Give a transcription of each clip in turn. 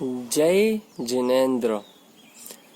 जय जिनेंद्र।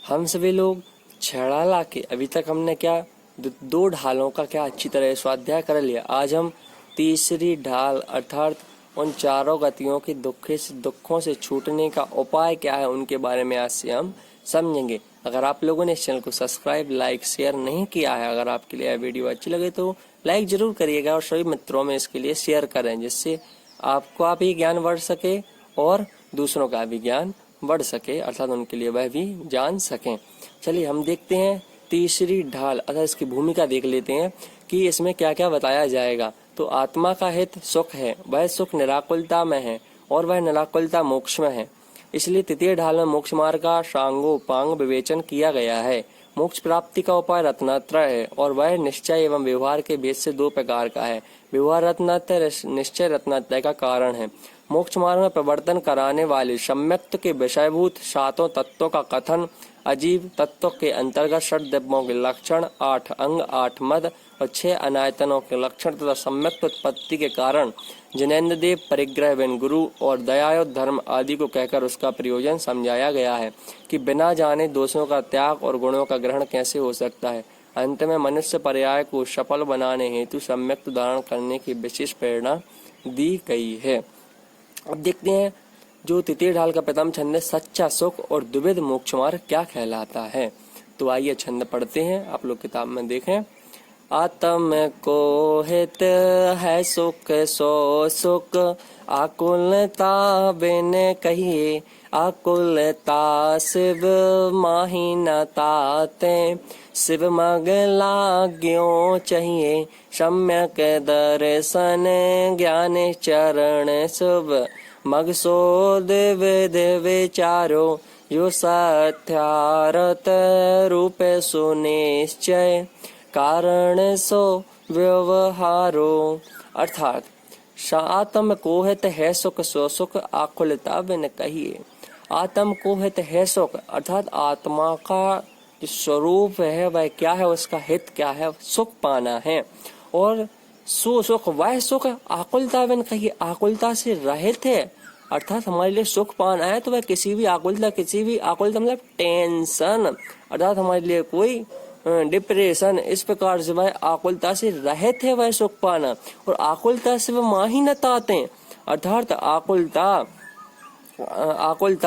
हम सभी लोग छेड़ाला के अभी तक हमने क्या दो ढालों का क्या अच्छी तरह स्वाध्याय कर लिया। आज हम तीसरी ढाल अर्थात उन चारों गतियों की दुखों से छूटने का उपाय क्या है उनके बारे में आज से हम समझेंगे। अगर आप लोगों ने इस चैनल को सब्सक्राइब लाइक शेयर नहीं किया है, अगर आपके लिए यह वीडियो अच्छी लगे तो लाइक जरूर करिएगा और सभी मित्रों में इसके लिए शेयर करें, जिससे आपका भी ज्ञान बढ़ सके और दूसरों का भी ज्ञान बढ़ सके, अर्थात उनके लिए वह भी जान सकें। चलिए हम देखते हैं तीसरी ढाल अर्थात इसकी भूमिका देख लेते हैं कि इसमें क्या क्या बताया जाएगा। तो आत्मा का हित सुख है, वह सुख निराकुलता में है और वह निराकुलता मोक्ष में है। इसलिए तृतीय ढाल में मोक्ष मार्ग का सांगोपांग विवेचन किया गया है। मोक्ष प्राप्ति का उपाय रत्नात्रय है और वह निश्चय एवं व्यवहार के भेद से दो प्रकार का है। व्यवहार रत्नात्रय, निश्चय रत्नात्रय का कारण है। मोक्ष मार्ग में प्रवर्तन कराने वाले सम्यक्त के विषयभूत सातों तत्वों का कथन अजीव तत्वों के अंतर्गत षट द्रव्यों के लक्षण, 8 अंग, 8 मद और 6 अनायतनों के लक्षण तथा सम्यक्त उत्पत्ति के कारण जिनेंद्र देव परिग्रह बिन गुरु और दयायुत धर्म आदि को कहकर उसका प्रयोजन समझाया गया है कि बिना जाने दोषों का त्याग और गुणों का ग्रहण कैसे हो सकता है। अंत में मनुष्य पर्याय को सफल बनाने हेतु सम्यक्त धारण करने की विशेष प्रेरणा दी गई है। अब देखते हैं जो तृतीय ढाल का प्रथम छंद है, सच्चा सुख और द्विविध मोक्ष मार्ग क्या कहलाता है। तो आइए छंद पढ़ते हैं, आप लोग किताब में देखें। आत्म को हित है सुख सो सुख, आकुलता बिन कहिए आकुलता शिव माही न ताते, शिव मग लाग्यो चाहिए सम्यक दर्शन ज्ञान चरण शुभ, मग सो दिव्य विचारो यो सत्यारत रूप सुनिश्चय कारण सो व्यवहारो। अर्थात आत्म को हित है सुख सो सुख, आकुलता बिन कहिए। आत्म को हित है सुख अर्थात आत्मा का जो स्वरूप है वह क्या है, उसका हित क्या है, सुख पाना है। और सुख वह सुख आकुलता बिन कहिए, आकुलता से रहित है। अर्थात हमारे लिए सुख पाना है तो वह किसी भी आकुलता मतलब टेंशन, अर्थात हमारे लिए कोई डिप्रेशन, इस प्रकार से वह आकुलता से रहित है वह सुख पाना। और आकुलता से वह माही न ताते, अर्थात आकुलता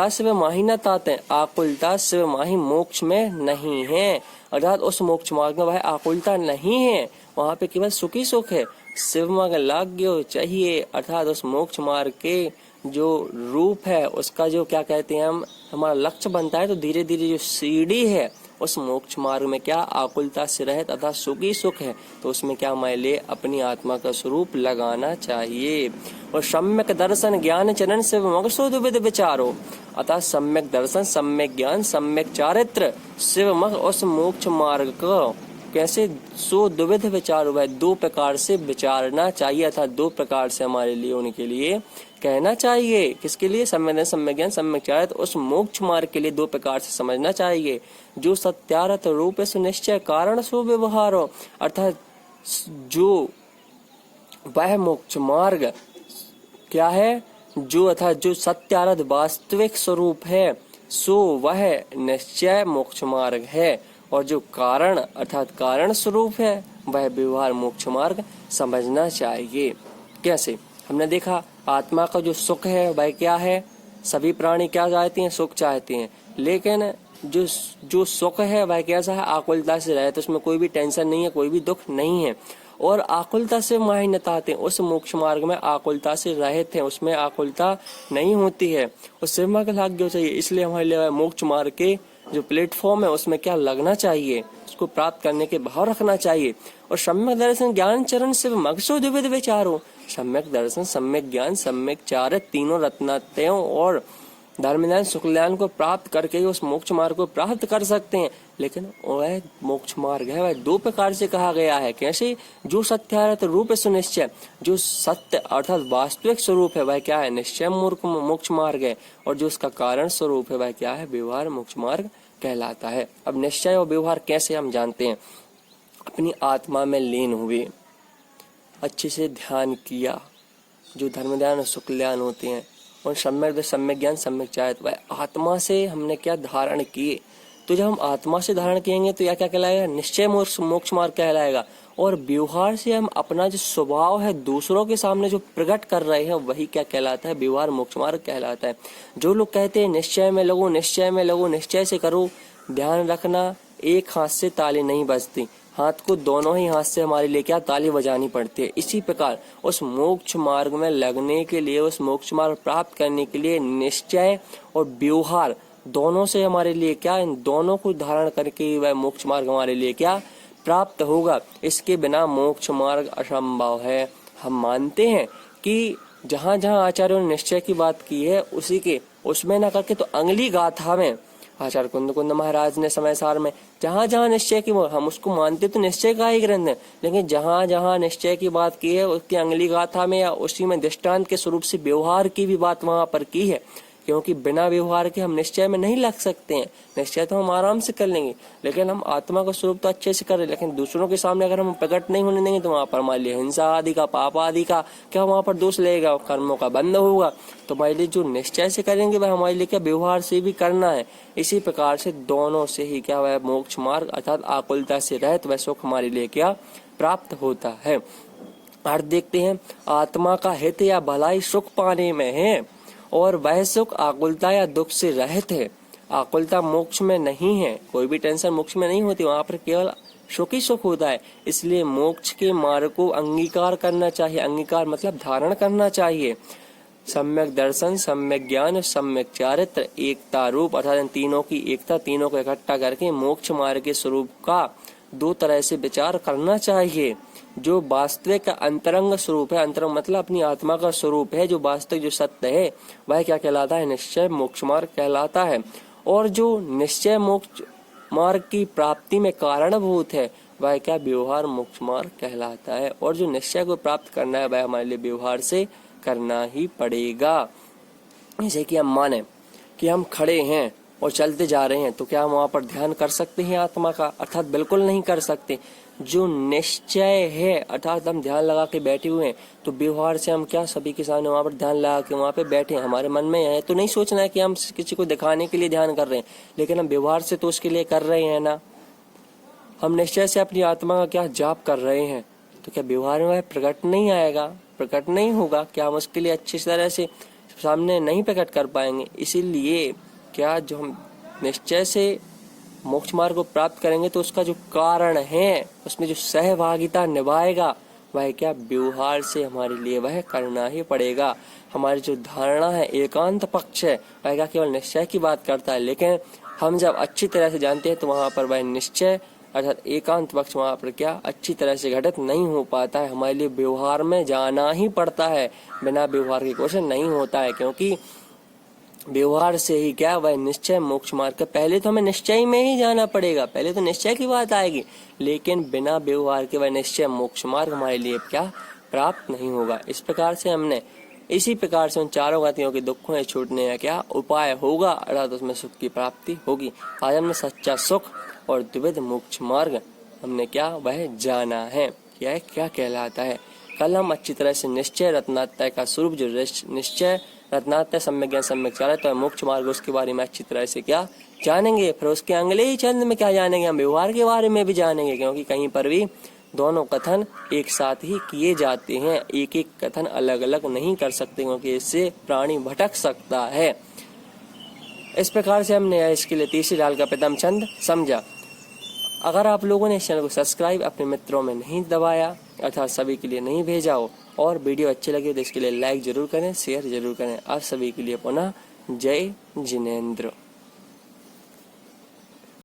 से वह माही न ताते, आकुलता से वह माही मोक्ष में नहीं है। अर्थात उस मोक्ष मार्ग में वह आकुलता नहीं है, वहाँ पे केवल सुख ही सुख है। शिव मग लाग्यो चाहिए अर्थात उस मोक्ष मार्ग के जो रूप है उसका जो क्या कहते हैं हम हमारा लक्ष्य बनता है, तो धीरे धीरे जो सीढ़ी है उस मोक्ष मार्ग में क्या आकुलता से रहित अर्थात सुख ही सुख है, तो उसमें क्या हमारे लिए अपनी आत्मा का स्वरूप लगाना चाहिए। और सम्यक दर्शन ज्ञान चरण से मगसो द्विविध विचारो, अतः सम्यक दर्शन, सम्यक ज्ञान, सम्यक चारित्र शिव मग उस मोक्ष मार्ग का कैसे सो द्विविध विचार हुआ है, दो प्रकार से विचारना चाहिए, अर्थात दो प्रकार से हमारे लिए उनके लिए कहना चाहिए। किसके लिए? सम्यक सम्यक ज्ञान सम्यक चारित्र, उस मोक्ष मार्ग के लिए दो प्रकार से समझना चाहिए। जो सत्यारथ रूप सुनिश्चय कारण सो व्यवहारो, अर्थात जो वह मोक्ष मार्ग क्या है, जो अर्थात जो सत्यारथ वास्तविक स्वरूप है सो वह निश्चय मोक्ष मार्ग है, और जो कारण अर्थात कारण स्वरूप है वह व्यवहार मोक्ष मार्ग समझना चाहिए। कैसे? हमने देखा आत्मा का जो सुख है वह क्या है, सभी प्राणी क्या चाहते हैं, सुख चाहते हैं, लेकिन जो सुख है वह कैसा है, आकुलता से रहे, तो उसमें कोई भी टेंशन नहीं है, कोई भी दुख नहीं है। और आकुलता से माही न ताते, उस मोक्ष मार्ग में आकुलता से रहित है, उसमें आकुलता नहीं होती है, उससे मार्ग भाग्य चाहिए। इसलिए हमारे लिए मोक्ष मार्ग के जो प्लेटफॉर्म है उसमें क्या लगना चाहिए, उसको प्राप्त करने के भाव रखना चाहिए। और सम्यक दर्शन ज्ञान चरण से मगसो द्विविध विचारो, सम्यक दर्शन सम्यक ज्ञान सम्यक चार तीनों रत्नात्रयों और धर्मज्ञान शुक्लज्ञान को प्राप्त करके उस मोक्ष मार्ग को प्राप्त कर सकते हैं। लेकिन वह मोक्ष मार्ग है वह दो प्रकार से कहा गया है। कैसे? जो सत्यारथ रूप सुनिश्चय, जो सत्य अर्थात वास्तविक स्वरूप है वह क्या है, निश्चय मोक्ष मार्ग है, और जो उसका कारण स्वरूप है वह क्या है, व्यवहार मोक्ष मार्ग कहलाता है। अब निश्चय और व्यवहार कैसे हम जानते हैं, अपनी आत्मा में लीन हुए, अच्छे से ध्यान किया, जो धर्मज्ञान और शुक्लज्ञान होते हैं और सम्यक दृष्टि, सम्यक ज्ञान, सम्यक चारित्र, वह आत्मा से हमने क्या धारण किए। तो जब हम आत्मा से धारण किएंगे तो यह क्या कहलाएगा, निश्चय मोक्ष मार्ग कहलाएगा। और व्यवहार से हम अपना जो स्वभाव है दूसरों के सामने जो प्रकट कर रहे हैं वही क्या कहलाता है, व्यवहार मोक्ष मार्ग कहलाता है। जो लोग कहते हैं निश्चय में लगो, निश्चय में लगो, निश्चय से करो, ध्यान रखना एक हाथ से ताली नहीं बजती, हाथ को दोनों ही हाथ से हमारे लिए क्या ताली बजानी पड़ती है। इसी प्रकार उस मोक्ष मार्ग में लगने के लिए, उस मोक्ष मार्ग प्राप्त करने के लिए निश्चय और व्यवहार दोनों से हमारे लिए क्या, इन दोनों को धारण करके वह मोक्ष मार्ग हमारे लिए क्या प्राप्त होगा। इसके बिना मोक्ष मार्ग असंभव है। हम मानते हैं कि जहाँ जहाँ आचार्यों ने निश्चय की बात की है उसी के उसमें न करके तो अगली गाथा में आचार्य कुंद महाराज ने समय सार में जहाँ जहाँ निश्चय की, हम उसको मानते तो निश्चय का ही ग्रंथ है, लेकिन जहाँ जहाँ निश्चय की बात की है उसकी अगली गाथा में या उसी में दृष्टांत के स्वरूप से व्यवहार की भी बात वहां पर की है। क्योंकि बिना व्यवहार के हम निश्चय में नहीं लग सकते हैं। निश्चय तो हम आराम से कर लेंगे, लेकिन हम आत्मा का स्वरूप तो अच्छे से कर रहे हैं, लेकिन दूसरों के सामने अगर हम प्रकट नहीं होने देंगे तो वहां पर मान लिया हिंसा आदि का, पाप आदि का क्या वहां पर दोष लगेगा, कर्मों का बंध होगा। तो हमारे लिए जो निश्चय से करेंगे वह हमारे लिए क्या व्यवहार से भी करना है। इसी प्रकार से दोनों से ही क्या वह मोक्ष मार्ग अर्थात आकुलता से रहित वह सुख हमारे लिए क्या प्राप्त होता है। अर्थ देखते हैं, आत्मा का हित या भलाई सुख पाने में है और वह सुख आकुलता या दुख से रहित है। आकुलता मोक्ष में नहीं है, कोई भी टेंशन मोक्ष में नहीं होती, वहां पर केवल सुख ही सुख होता है। इसलिए मोक्ष के मार्ग को अंगीकार करना चाहिए। अंगीकार मतलब धारण करना चाहिए। सम्यक दर्शन, सम्यक ज्ञान और सम्यक चारित्र एकता रूप अर्थात इन तीनों की एकता, तीनों को इकट्ठा करके मोक्ष मार्ग के स्वरूप का दो तरह से विचार करना चाहिए। जो वास्तविक अंतरंग स्वरूप है, अंतरंग मतलब अपनी आत्मा का स्वरूप है, जो वास्तविक जो सत्य है वह क्या कहलाता है, निश्चय मोक्ष मार्ग कहलाता है। और जो निश्चय मोक्ष मार्ग की प्राप्ति में कारणभूत है वह क्या व्यवहार मोक्ष मार्ग कहलाता है। और जो निश्चय को प्राप्त करना है वह हमारे लिए व्यवहार से करना ही पड़ेगा। जैसे कि हम माने कि हम खड़े हैं और चलते जा रहे हैं तो क्या हम वहां पर ध्यान कर सकते हैं आत्मा का, अर्थात बिल्कुल नहीं कर सकते। जो निश्चय है अर्थात हम ध्यान लगा के बैठे हुए हैं तो व्यवहार से हम क्या सभी के सामने वहां पर ध्यान लगा के वहां पे बैठे हैं, हमारे मन में है तो नहीं सोचना है कि हम किसी को दिखाने के लिए ध्यान कर रहे हैं, लेकिन हम व्यवहार से तो उसके लिए कर रहे हैं ना। हम निश्चय से अपनी आत्मा का क्या जाप कर रहे हैं तो क्या व्यवहार में प्रकट नहीं आएगा, प्रकट नहीं होगा, क्या हम उसके लिए अच्छी तरह से सामने नहीं प्रकट कर पाएंगे। इसीलिए क्या जो हम निश्चय से मोक्ष मार्ग को प्राप्त करेंगे तो उसका जो कारण है उसमें जो सहभागिता निभाएगा वह क्या व्यवहार से हमारे लिए वह करना ही पड़ेगा। हमारी जो धारणा है एकांत पक्ष है वह क्या केवल निश्चय की बात करता है, लेकिन हम जब अच्छी तरह से जानते हैं तो वहां पर वह निश्चय अर्थात एकांत पक्ष वहां पर क्या अच्छी तरह से घटित नहीं हो पाता है। हमारे लिए व्यवहार में जाना ही पड़ता है, बिना व्यवहार के क्वेश्चन नहीं होता है, क्योंकि व्यवहार से ही क्या वह निश्चय मोक्ष मार्ग का पहले तो हमें निश्चय में ही जाना पड़ेगा, पहले तो निश्चय की बात आएगी, लेकिन बिना व्यवहार के वह निश्चय मोक्ष मार्ग हमारे लिए क्या प्राप्त नहीं होगा। इस प्रकार से हमने इसी प्रकार से उन चारों गतियों के दुखों से छूटने का क्या उपाय होगा अर्थात उसमें सुख की प्राप्ति होगी। आज हमने सच्चा सुख और द्विविध मोक्ष मार्ग हमने क्या वह जाना है, यह क्या कहलाता है। कल हम अच्छी तरह से निश्चय रत्नात्रय का स्वरूप जो निश्चय रत्नात्रय सम्यक ज्ञान सम्यक चारित्र और मोक्ष मार्ग उसके बारे में अच्छी तरह से क्या जानेंगे। फिर उसके अगले ही चंद में क्या जानेंगे, हम व्यवहार के बारे में भी जानेंगे, क्योंकि कहीं पर भी दोनों कथन एक साथ ही किए जाते हैं, एक एक कथन अलग अलग नहीं कर सकते, क्योंकि इससे प्राणी भटक सकता है। इस प्रकार से हमने इसके लिए तीसरी डाल का प्रथम छंद समझा। अगर आप लोगों ने इस चैनल को सब्सक्राइब अपने मित्रों में नहीं दबाया अर्थात सभी के लिए नहीं भेजा हो और वीडियो अच्छी लगे तो इसके लिए लाइक जरूर करें, शेयर जरूर करें। आप सभी के लिए पुनः जय जिनेंद्र।